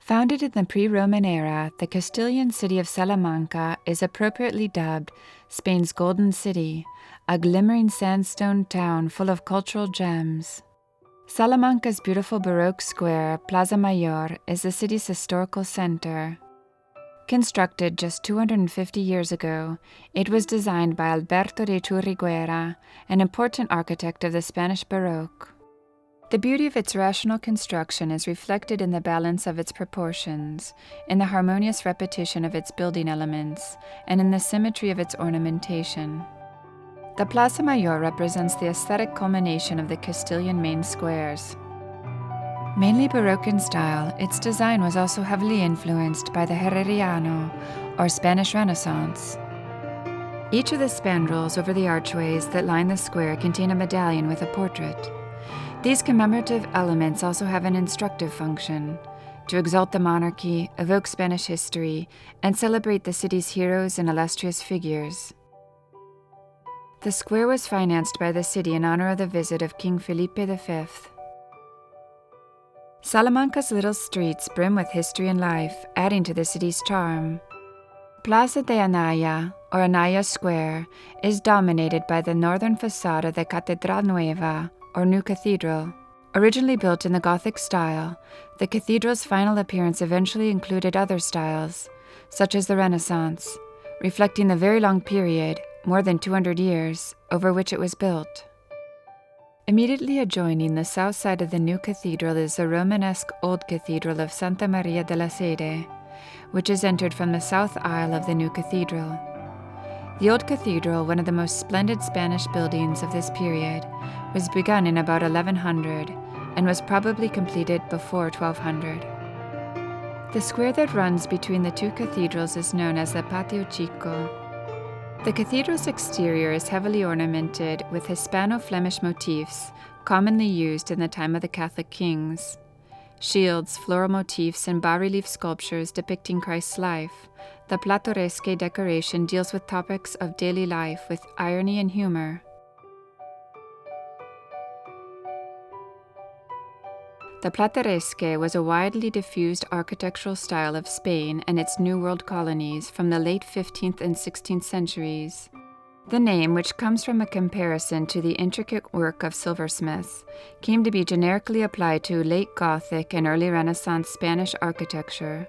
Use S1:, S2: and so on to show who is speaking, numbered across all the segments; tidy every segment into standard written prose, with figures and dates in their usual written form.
S1: Founded in the pre-Roman era, the Castilian city of Salamanca is appropriately dubbed Spain's Golden City, a glimmering sandstone town full of cultural gems. Salamanca's beautiful Baroque square, Plaza Mayor, is the city's historical center. Constructed just 250 years ago, it was designed by Alberto de Churriguera, an important architect of the Spanish Baroque. The beauty of its rational construction is reflected in the balance of its proportions, in the harmonious repetition of its building elements, and in the symmetry of its ornamentation. The Plaza Mayor represents the aesthetic culmination of the Castilian main squares. Mainly Baroque in style, its design was also heavily influenced by the Herreriano, or Spanish Renaissance. Each of the spandrels over the archways that line the square contain a medallion with a portrait. These commemorative elements also have an instructive function, to exalt the monarchy, evoke Spanish history, and celebrate the city's heroes and illustrious figures. The square was financed by the city in honor of the visit of King Felipe V. Salamanca's little streets brim with history and life, adding to the city's charm. Plaza de Anaya, or Anaya Square, is dominated by the northern facade of the Cathedral Nueva, or New Cathedral. Originally built in the Gothic style, the cathedral's final appearance eventually included other styles, such as the Renaissance, reflecting the very long period, more than 200 years, over which it was built. Immediately adjoining the south side of the new cathedral is the Romanesque Old Cathedral of Santa Maria de la Sede, which is entered from the south aisle of the new cathedral. The Old Cathedral, one of the most splendid Spanish buildings of this period, was begun in about 1100 and was probably completed before 1200. The square that runs between the two cathedrals is known as the Patio Chico. The cathedral's exterior is heavily ornamented with Hispano-Flemish motifs commonly used in the time of the Catholic kings. Shields, floral motifs, and bas-relief sculptures depicting Christ's life. The Plateresque decoration deals with topics of daily life with irony and humor. The Plateresque was a widely diffused architectural style of Spain and its New World colonies from the late 15th and 16th centuries. The name, which comes from a comparison to the intricate work of silversmiths, came to be generically applied to late Gothic and early Renaissance Spanish architecture.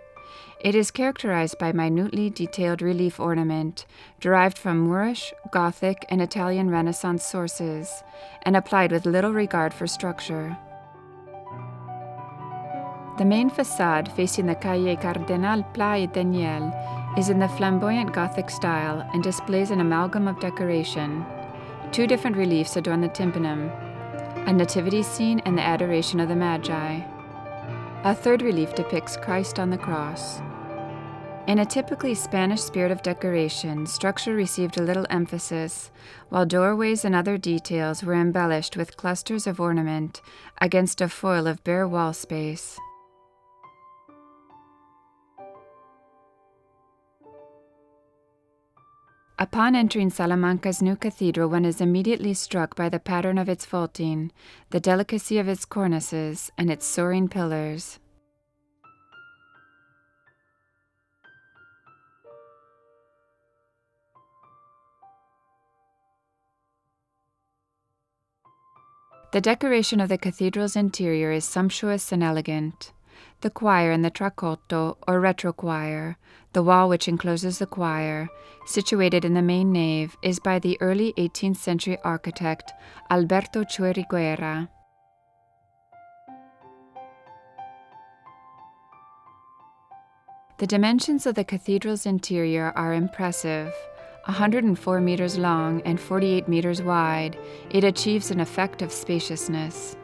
S1: It is characterized by minutely detailed relief ornament, derived from Moorish, Gothic, and Italian Renaissance sources, and applied with little regard for structure. The main facade, facing the Calle Cardenal Pla y Daniel, is in the flamboyant Gothic style and displays an amalgam of decoration. Two different reliefs adorn the tympanum, a nativity scene and the adoration of the Magi. A third relief depicts Christ on the cross. In a typically Spanish spirit of decoration, structure received a little emphasis, while doorways and other details were embellished with clusters of ornament against a foil of bare wall space. Upon entering Salamanca's new cathedral, one is immediately struck by the pattern of its vaulting, the delicacy of its cornices, and its soaring pillars. The decoration of the cathedral's interior is sumptuous and elegant. The choir and the tracotto, or retrochoir, the wall which encloses the choir, situated in the main nave, is by the early 18th century architect Alberto Churriguera. The dimensions of the cathedral's interior are impressive. 104 meters long and 48 meters wide, it achieves an effect of spaciousness.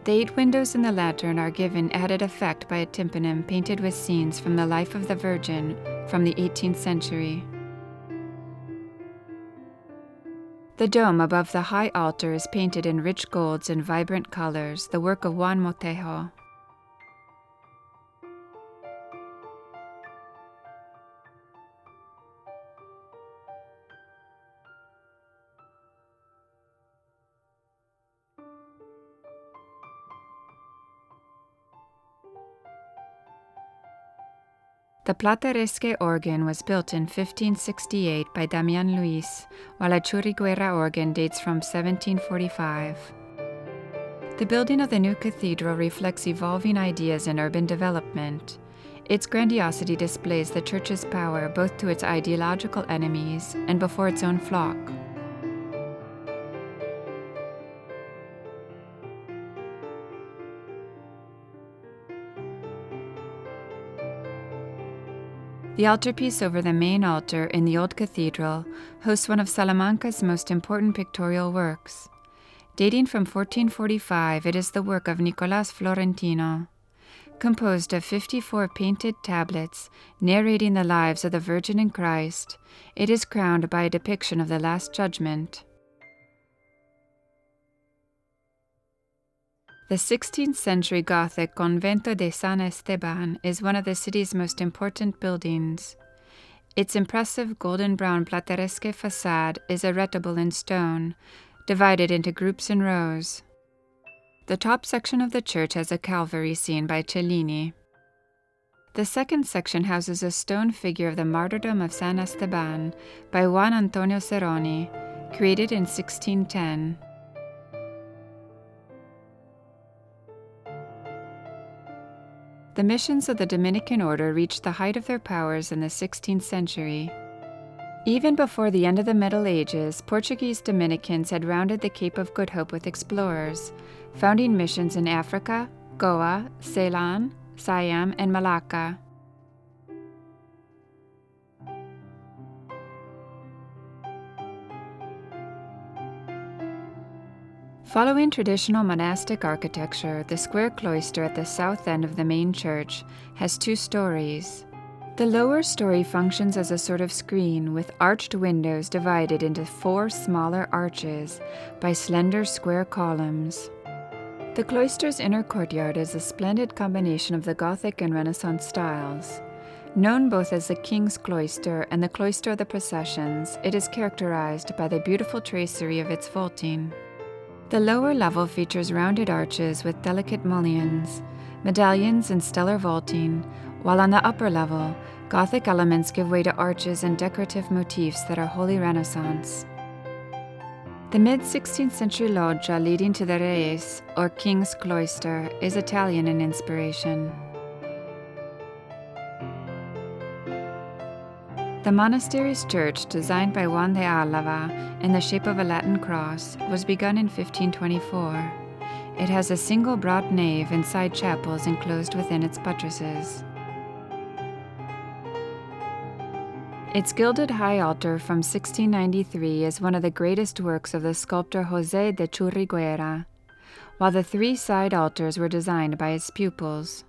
S1: The 8 windows in the lantern are given added effect by a tympanum painted with scenes from the life of the Virgin from the 18th century. The dome above the high altar is painted in rich golds and vibrant colors, the work of Juan Motejo. The Plateresque organ was built in 1568 by Damian Luis, while a Churriguera organ dates from 1745. The building of the new cathedral reflects evolving ideas in urban development. Its grandiosity displays the church's power both to its ideological enemies and before its own flock. The altarpiece over the main altar in the old cathedral hosts one of Salamanca's most important pictorial works. Dating from 1445, it is the work of Nicolas Florentino. Composed of 54 painted tablets narrating the lives of the Virgin and Christ, it is crowned by a depiction of the Last Judgment. The 16th century Gothic Convento de San Esteban is one of the city's most important buildings. Its impressive golden-brown Plateresque facade is arretable in stone, divided into groups and rows. The top section of the church has a Calvary scene by Cellini. The second section houses a stone figure of the martyrdom of San Esteban by Juan Antonio Ceroni, created in 1610. The missions of the Dominican order reached the height of their powers in the 16th century. Even before the end of the Middle Ages, Portuguese Dominicans had rounded the Cape of Good Hope with explorers, founding missions in Africa, Goa, Ceylon, Siam, and Malacca. Following traditional monastic architecture, the square cloister at the south end of the main church has 2 stories. The lower story functions as a sort of screen with arched windows divided into 4 smaller arches by slender square columns. The cloister's inner courtyard is a splendid combination of the Gothic and Renaissance styles. Known both as the King's Cloister and the Cloister of the Processions, it is characterized by the beautiful tracery of its vaulting. The lower level features rounded arches with delicate mullions, medallions, and stellar vaulting, while on the upper level, Gothic elements give way to arches and decorative motifs that are wholly Renaissance. The mid-16th century loggia leading to the Reis, or King's Cloister, is Italian in inspiration. The monastery's church, designed by Juan de Álava in the shape of a Latin cross, was begun in 1524. It has a single broad nave and side chapels enclosed within its buttresses. Its gilded high altar from 1693 is one of the greatest works of the sculptor José de Churriguera, while the 3 side altars were designed by his pupils.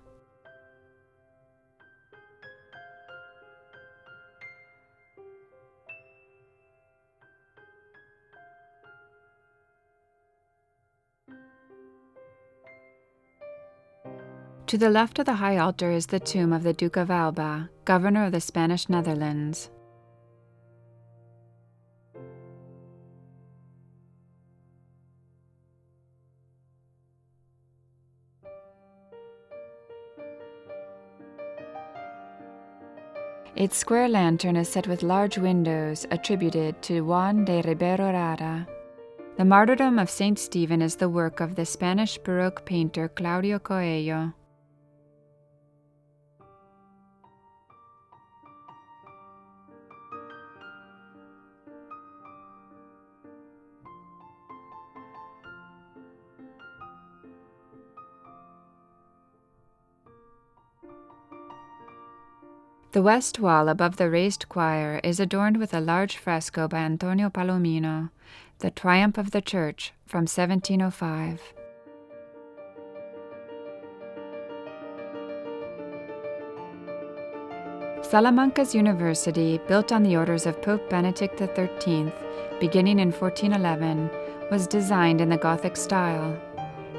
S1: To the left of the high altar is the tomb of the Duke of Alba, governor of the Spanish Netherlands. Its square lantern is set with large windows attributed to Juan de Ribero Rara. The martyrdom of Saint Stephen is the work of the Spanish Baroque painter Claudio Coello. The west wall above the raised choir is adorned with a large fresco by Antonio Palomino, The Triumph of the Church, from 1705. Salamanca's university, built on the orders of Pope Benedict XIII, beginning in 1411, was designed in the Gothic style.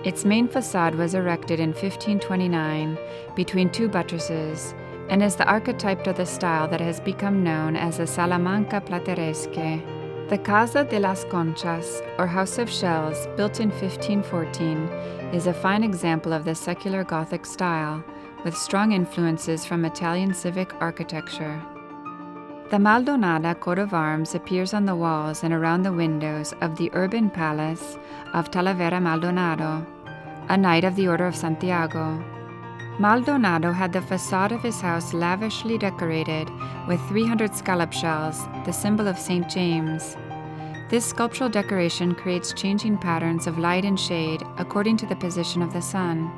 S1: Its main facade was erected in 1529 between 2 buttresses, and is the archetype of the style that has become known as the Salamanca Plateresque. The Casa de las Conchas, or House of Shells, built in 1514, is a fine example of the secular Gothic style, with strong influences from Italian civic architecture. The Maldonada coat of arms appears on the walls and around the windows of the urban palace of Talavera Maldonado, a knight of the Order of Santiago. Maldonado had the facade of his house lavishly decorated with 300 scallop shells, the symbol of St. James. This sculptural decoration creates changing patterns of light and shade according to the position of the sun.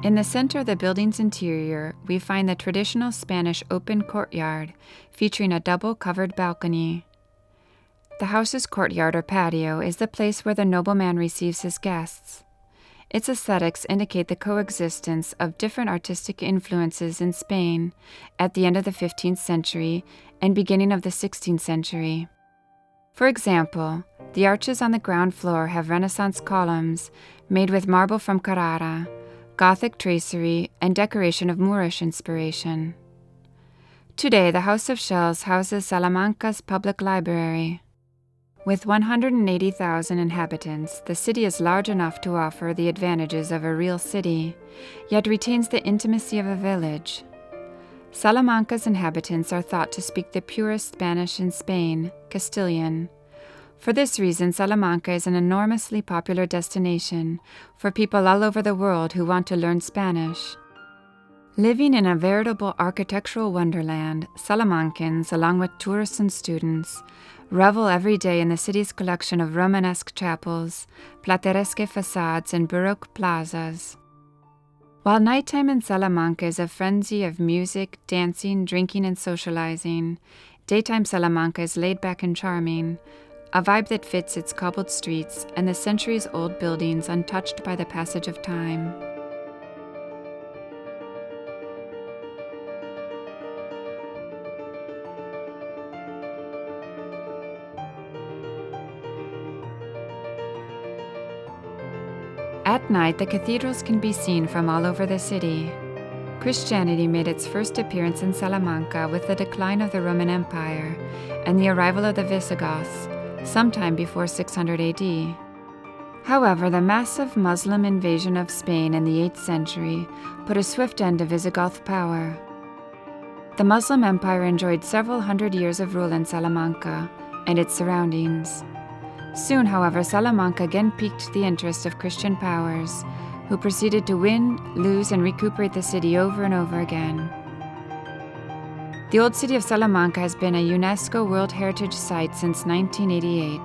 S1: In the center of the building's interior, we find the traditional Spanish open courtyard, featuring a double-covered balcony. The house's courtyard or patio is the place where the nobleman receives his guests. Its aesthetics indicate the coexistence of different artistic influences in Spain at the end of the 15th century and beginning of the 16th century. For example, the arches on the ground floor have Renaissance columns made with marble from Carrara, Gothic tracery, and decoration of Moorish inspiration. Today, the House of Shells houses Salamanca's public library. With 180,000 inhabitants, the city is large enough to offer the advantages of a real city, yet retains the intimacy of a village. Salamanca's inhabitants are thought to speak the purest Spanish in Spain, Castilian. For this reason, Salamanca is an enormously popular destination for people all over the world who want to learn Spanish. Living in a veritable architectural wonderland, Salamancans, along with tourists and students, revel every day in the city's collection of Romanesque chapels, Plateresque facades, and Baroque plazas. While nighttime in Salamanca is a frenzy of music, dancing, drinking, and socializing, daytime Salamanca is laid back and charming, a vibe that fits its cobbled streets and the centuries-old buildings untouched by the passage of time. At night, the cathedrals can be seen from all over the city. Christianity made its first appearance in Salamanca with the decline of the Roman Empire and the arrival of the Visigoths, sometime before 600 AD. However, the massive Muslim invasion of Spain in the 8th century put a swift end to Visigoth power. The Muslim Empire enjoyed several hundred years of rule in Salamanca and its surroundings. Soon, however, Salamanca again piqued the interest of Christian powers, who proceeded to win, lose, and recuperate the city over and over again. The old city of Salamanca has been a UNESCO World Heritage Site since 1988.